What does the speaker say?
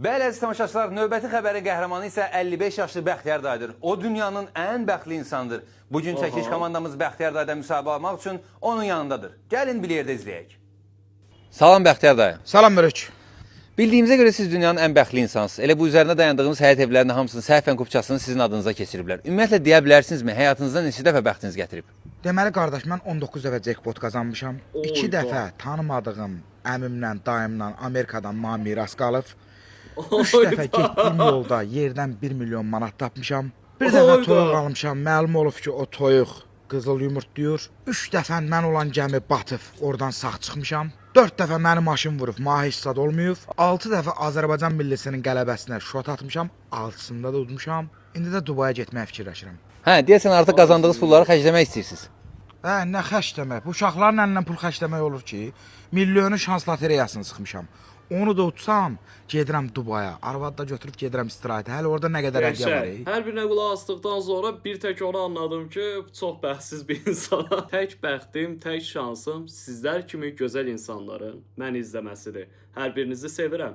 Bəli, əziz tamaşaçılar, növbəti xəbərin qəhrəmanı isə 55 yaşlı Bəxtiyar dayıdır. O dünyanın ən bəxtli insandır. Bugün çəkiş komandamız Bəxtiyar dayıda müsahibə almaq üçün onun yanındadır. Gəlin bir yerdə izləyək. Salam Bəxtiyar dayı. Salam Mürük. Bildiyimizə görə siz dünyanın ən bəxtli insansınız. Elə bu üzərində dayandığımız həyat evlərinin hamısını səhvən qupçasını sizin adınıza keçiriblər. Ümumiyyətlə deyə bilərsinizmi, həyatınızda neçə dəfə bəxtiniz gətirib? Deməli qardaş, mən 19 dəfə jackpot qazanmışam. 2 dəfə tanımadığım əmimlə, dayımla Amerikadan miras qalıb. 3 dəfə getdiyim yolda yerdən 1 milyon manat tapmışam. Bir dəfə toyuq almışam. Məlum olub ki, o toyuq qızıl yumurtlayır. 3 dəfə mən olan gəmi batıb, oradan sağ çıxmışam. 4 dəfə mənim maşın vurub, maaş sad olmayıb. 6 dəfə Azərbaycan millisinin qələbəsinə şot atmışam. 6-sında da udmuşam. İndi də Dubaya getməyə fikirləşirəm. Hə, deyəsən artıq qazandığınız pulları xərcləmək istəyirsiniz. Hə, nə xərcləmək? Bu uşaqların əlindən pul xərcləmək olur ki, milyonu şans lotereyasını sıxmışam. Onu da utsam, gedirəm Dubaya. Arvad da götürüb gedirəm istirahətə. Hələ orada nə qədər hədiyyə var. Hər birinə qulaq asdıqdan sonra bir tək onu anladım ki, çox bəxtsiz bir insana. Tək bəxtim, tək şansım sizlər kimi gözəl insanların məni izləməsidir. Hər birinizi sevirəm.